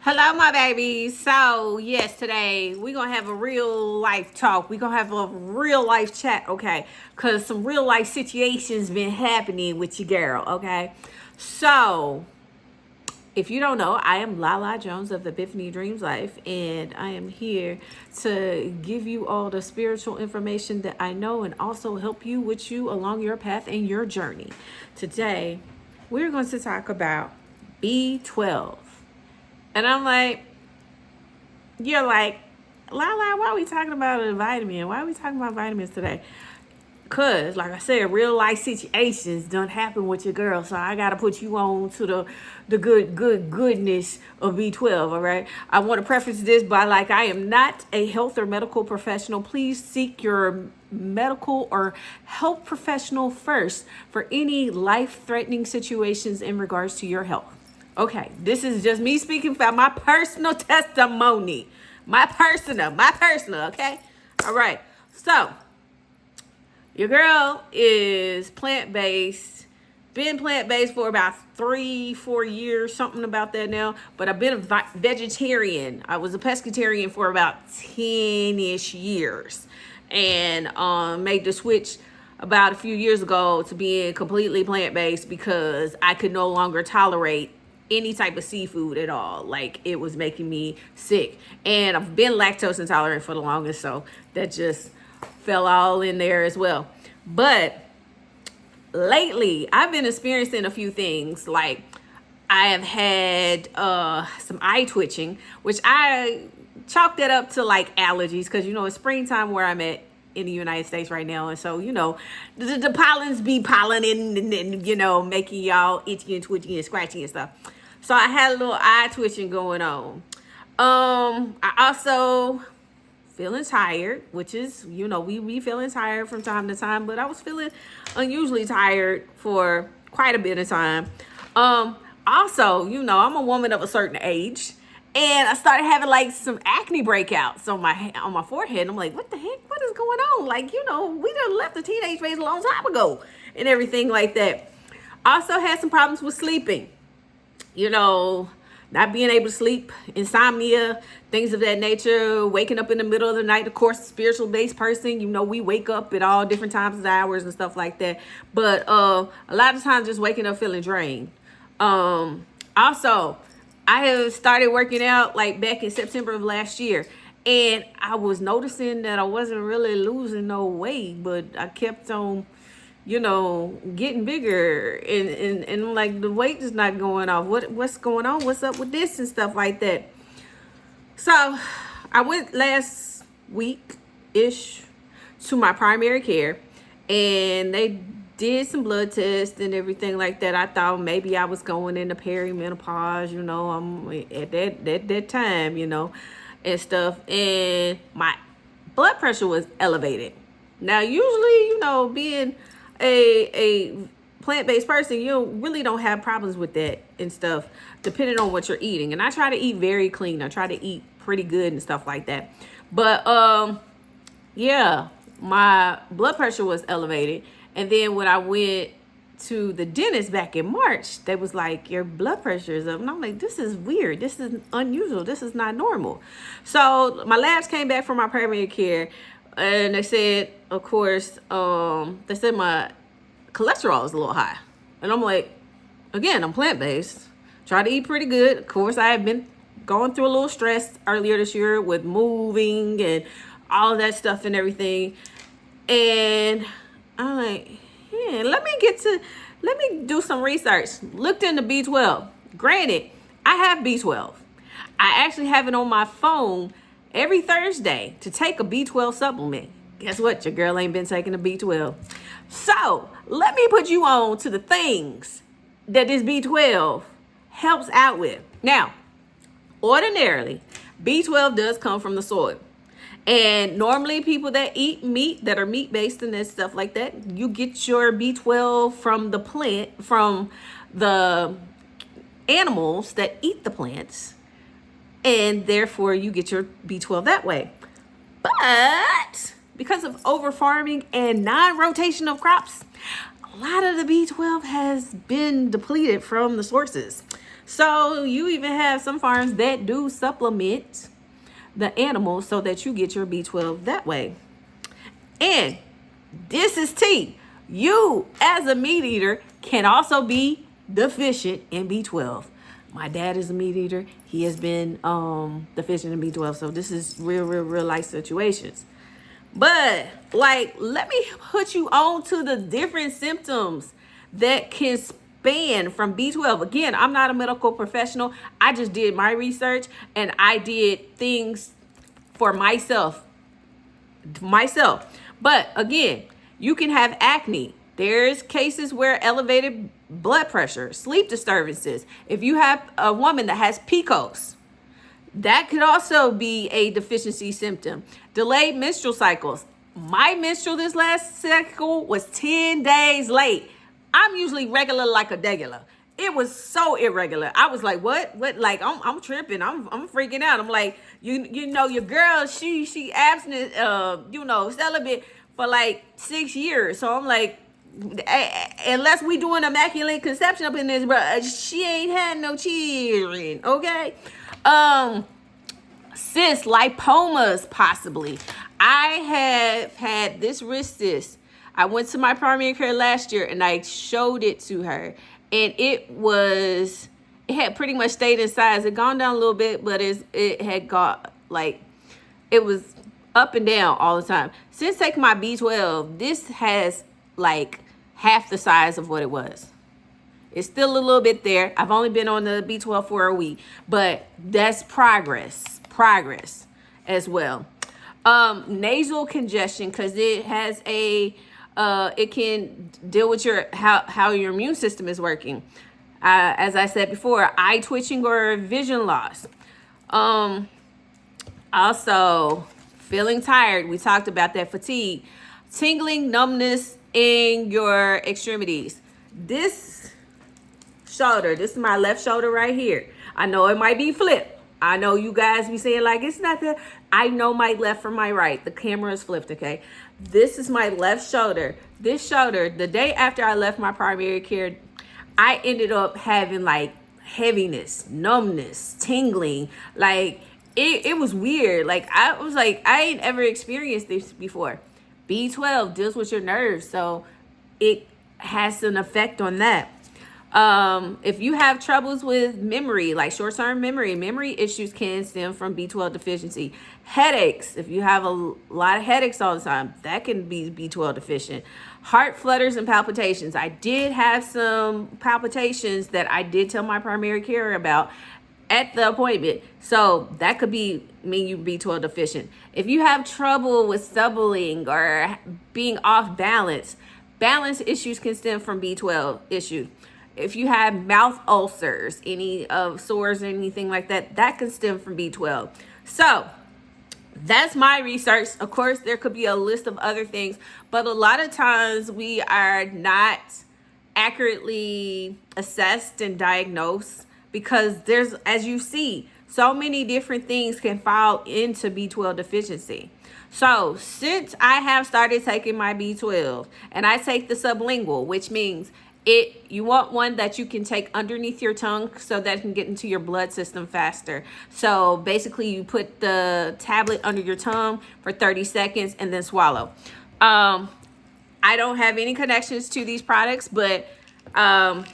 Hello, my babies. So, yes, today we're going to have a real life talk. We're going to have a real life chat, okay? Because some real life situations been happening with your girl, okay? So, if you don't know, I am Lala Jones of the Epiphany Dreams Life, and I am here to give you all the spiritual information that I know and also help you with you along your path and your journey. Today, we're going to talk about B12. And I'm like, you're like, Lala, why are we talking about a vitamin? Why are we talking about vitamins today? Because, like I said, real life situations don't happen with your girl. So I got to put you on to the goodness of B12, all right? I want to preface this by, like, I am not a health or medical professional. Please seek your medical or health professional first for any life-threatening situations in regards to your health. Okay, this is just me speaking about my personal testimony. My personal, okay? All right, so your girl is plant-based, been plant-based for about 3-4 years, something about that now, but I've been a vegetarian. I was a pescatarian for about 10-ish years and made the switch about a few years ago to being completely plant-based because I could no longer tolerate any type of seafood at all. Like, it was making me sick. And I've been lactose intolerant for the longest, so that just fell all in there as well. But lately, I've been experiencing a few things. Like, I have had some eye twitching, which I chalk that up to like allergies, because it's springtime where I'm at in the United States right now, and so the pollens be pollinating and making y'all itchy and twitchy and scratchy and stuff. So I had a little eye twitching going on. I also feeling tired, which is we be feeling tired from time to time, but I was feeling unusually tired for quite a bit of time. Also, I'm a woman of a certain age, and I started having like some acne breakouts on my forehead. I'm like, what the heck? What is going on? Like, we done left the teenage phase a long time ago and everything like that. Also had some problems with sleeping. Not being able to sleep, insomnia, things of that nature, waking up in the middle of the night. Of course, spiritual based person, we wake up at all different times of hours and stuff like that. But a lot of times just waking up feeling drained. Also, I have started working out like back in September of last year, and I was noticing that I wasn't really losing no weight, but I kept on, getting bigger, and like the weight is not going off. What's going on? What's up with this and stuff like that? So I went last week-ish to my primary care, and they did some blood tests and everything like that. I thought maybe I was going into perimenopause, I'm at that time, and stuff. And my blood pressure was elevated. Now, usually, being a plant-based person, you really don't have problems with that and stuff, depending on what you're eating. And I try to eat very clean. I try to eat pretty good and stuff like that. But yeah, my blood pressure was elevated. And then when I went to the dentist back in March, they was like, your blood pressure is up. And I'm like, this is weird. This is unusual. This is not normal. So my labs came back from my primary care, and they said, of course, they said my cholesterol is a little high. And I'm like, again, I'm plant-based. Try to eat pretty good. Of course, I have been going through a little stress earlier this year with moving and all of that stuff and everything. And I'm like, yeah, let me do some research. Looked into B12. Granted, I have B12. I actually have it on my phone every Thursday to take a B12 supplement. Guess what? Your girl ain't been taking a B12. So let me put you on to the things that this B12 helps out with. Now, ordinarily, B12 does come from the soil. And normally people that eat meat, that are meat-based and stuff like that, you get your B12 from the plant, from the animals that eat the plants. And therefore, you get your B12 that way. But because of over-farming and non-rotation of crops, a lot of the B12 has been depleted from the sources. So you even have some farms that do supplement the animals so that you get your B12 that way. And this is tea. You, as a meat eater, can also be deficient in B12. My dad is a meat eater. He has been deficient in B12. So this is real life situations. But like, let me put you on to the different symptoms that can span from B12. Again, I'm not a medical professional. I just did my research and I did things for myself. But again, you can have acne. There's cases where elevated blood pressure, sleep disturbances. If you have a woman that has PCOS, that could also be a deficiency symptom. Delayed menstrual cycles. My menstrual this last cycle was 10 days late. I'm usually regular like a degular. It was so irregular. I was like, what? Like, I'm tripping. I'm freaking out. I'm like, you know, your girl, she abstinent, celibate for like 6 years. So I'm like, unless we doing immaculate conception up in this, bro, she ain't had no children, okay? Cysts, lipomas, possibly. I have had this wrist cyst. I went to my primary care last year and I showed it to her. And it had pretty much stayed in size. It gone down a little bit, but it had got, like, it was up and down all the time. Since taking my B12, this has, like, half the size of what it was. It's still a little bit there. I've only been on the B12 for a week, but that's progress as well. Nasal congestion, because it has it can deal with how your immune system is working. As I said before, eye twitching or vision loss. Also, feeling tired. We talked about that. Fatigue. Tingling, numbness in your extremities. This is my left shoulder right here. I know it might be flipped. I know you guys be saying like, it's not that. I know my left from my right. The camera is flipped, okay? This is my left shoulder. This shoulder, the day after I left my primary care, I ended up having like heaviness, numbness, tingling. Like it was weird. Like I was like, I ain't ever experienced this before. B12 deals with your nerves, so it has an effect on that. If you have troubles with memory, like short-term memory issues can stem from B12 deficiency. Headaches, if you have a lot of headaches all the time, that can be B12 deficient. Heart flutters and palpitations. I did have some palpitations that I did tell my primary care about at the appointment. So that could mean you B12 deficient. If you have trouble with stumbling or being off balance issues can stem from B12 issues. If you have mouth ulcers, any of sores or anything like that, that can stem from B12. So that's my research. Of course, there could be a list of other things, but a lot of times we are not accurately assessed and diagnosed because there's, as you see, so many different things can fall into B12 deficiency. So since I have started taking my B12 and I take the sublingual, which means you want one that you can take underneath your tongue so that it can get into your blood system faster. So basically you put the tablet under your tongue for 30 seconds and then swallow. I don't have any connections to these products, but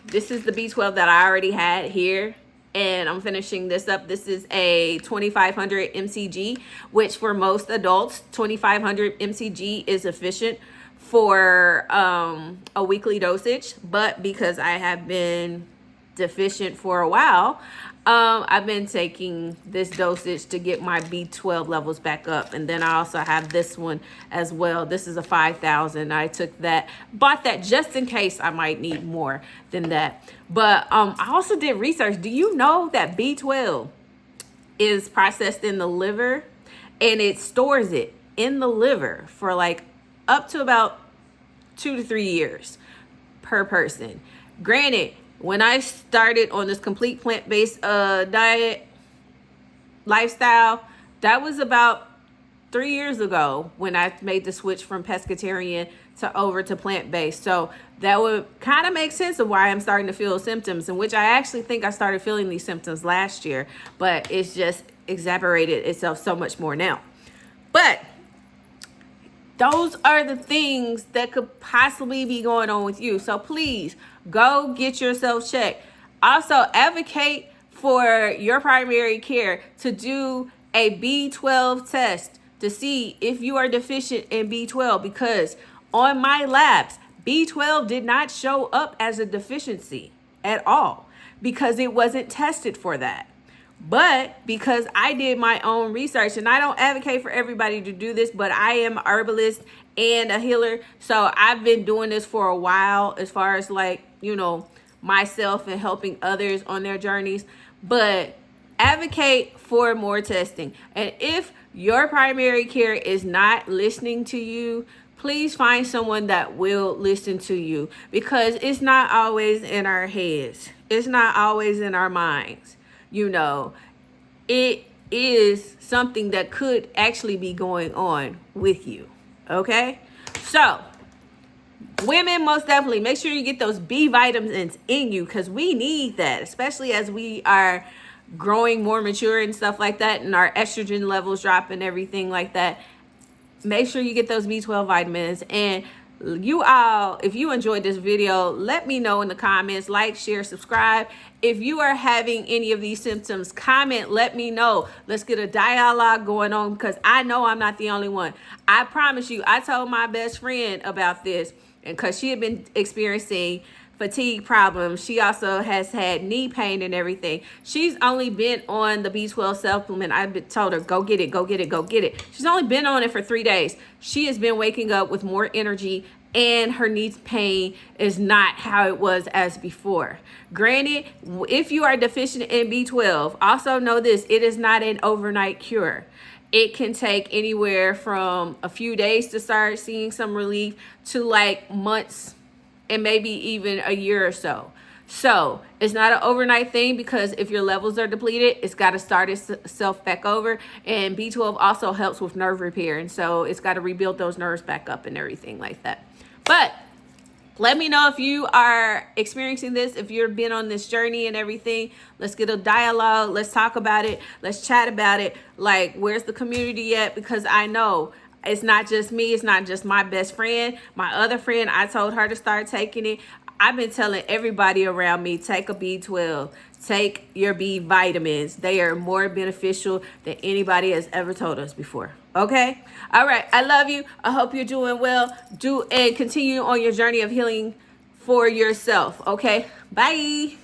this is the B12 that I already had here. And I'm finishing this up. This is a 2500 mcg, which for most adults, 2500 mcg is sufficient for a weekly dosage. But because I have been deficient for a while, I've been taking this dosage to get my B12 levels back up. And then I also have this one as well. This is a 5,000. I bought that just in case I might need more than that. But I also did research. Do you know that B12 is processed in the liver and it stores it in the liver for like up to about 2 to 3 years per person? Granted, when I started on this complete plant-based diet lifestyle, that was about 3 years ago when I made the switch from pescatarian to plant-based. So that would kind of make sense of why I'm starting to feel symptoms, in which I actually think I started feeling these symptoms last year, but it's just exacerbated itself so much more now. But those are the things that could possibly be going on with you. So please go get yourself checked. Also, advocate for your primary care to do a B12 test to see if you are deficient in B12, because on my labs, B12 did not show up as a deficiency at all because it wasn't tested for that. But because I did my own research, and I don't advocate for everybody to do this, but I am an herbalist and a healer. So I've been doing this for a while as far as like, myself and helping others on their journeys. But advocate for more testing. And if your primary care is not listening to you, please find someone that will listen to you, because it's not always in our heads. It's not always in our minds. It is something that could actually be going on with you. Okay? So, women, most definitely make sure you get those B vitamins in you, because we need that, especially as we are growing more mature and stuff like that, and our estrogen levels drop and everything like that. Make sure you get those B12 vitamins. And you all, if you enjoyed this video, let me know in the comments. Like, share, subscribe. If you are having any of these symptoms, comment, let me know. Let's get a dialogue going on, because I know I'm not the only one. I promise you, I told my best friend about this, and because she had been experiencing fatigue problems. She also has had knee pain and everything. She's only been on the B12 supplement. I've told her, go get it, go get it, go get it. She's only been on it for 3 days. She has been waking up with more energy, and her knee pain is not how it was as before. Granted, if you are deficient in B12, also know this, it is not an overnight cure. It can take anywhere from a few days to start seeing some relief to like months, and maybe even a year or so. So it's not an overnight thing, because if your levels are depleted, it's got to start itself back over. And B12 also helps with nerve repair. And so it's got to rebuild those nerves back up and everything like that. But let me know if you are experiencing this, if you've been on this journey and everything. Let's get a dialogue. Let's talk about it. Let's chat about it. Like, where's the community at? Because I know it's not just me. It's not just my best friend. My other friend, I told her to start taking it. I've been telling everybody around me, take a B12. Take your B vitamins. They are more beneficial than anybody has ever told us before. Okay? All right. I love you. I hope you're doing well. Do and continue on your journey of healing for yourself. Okay? Bye.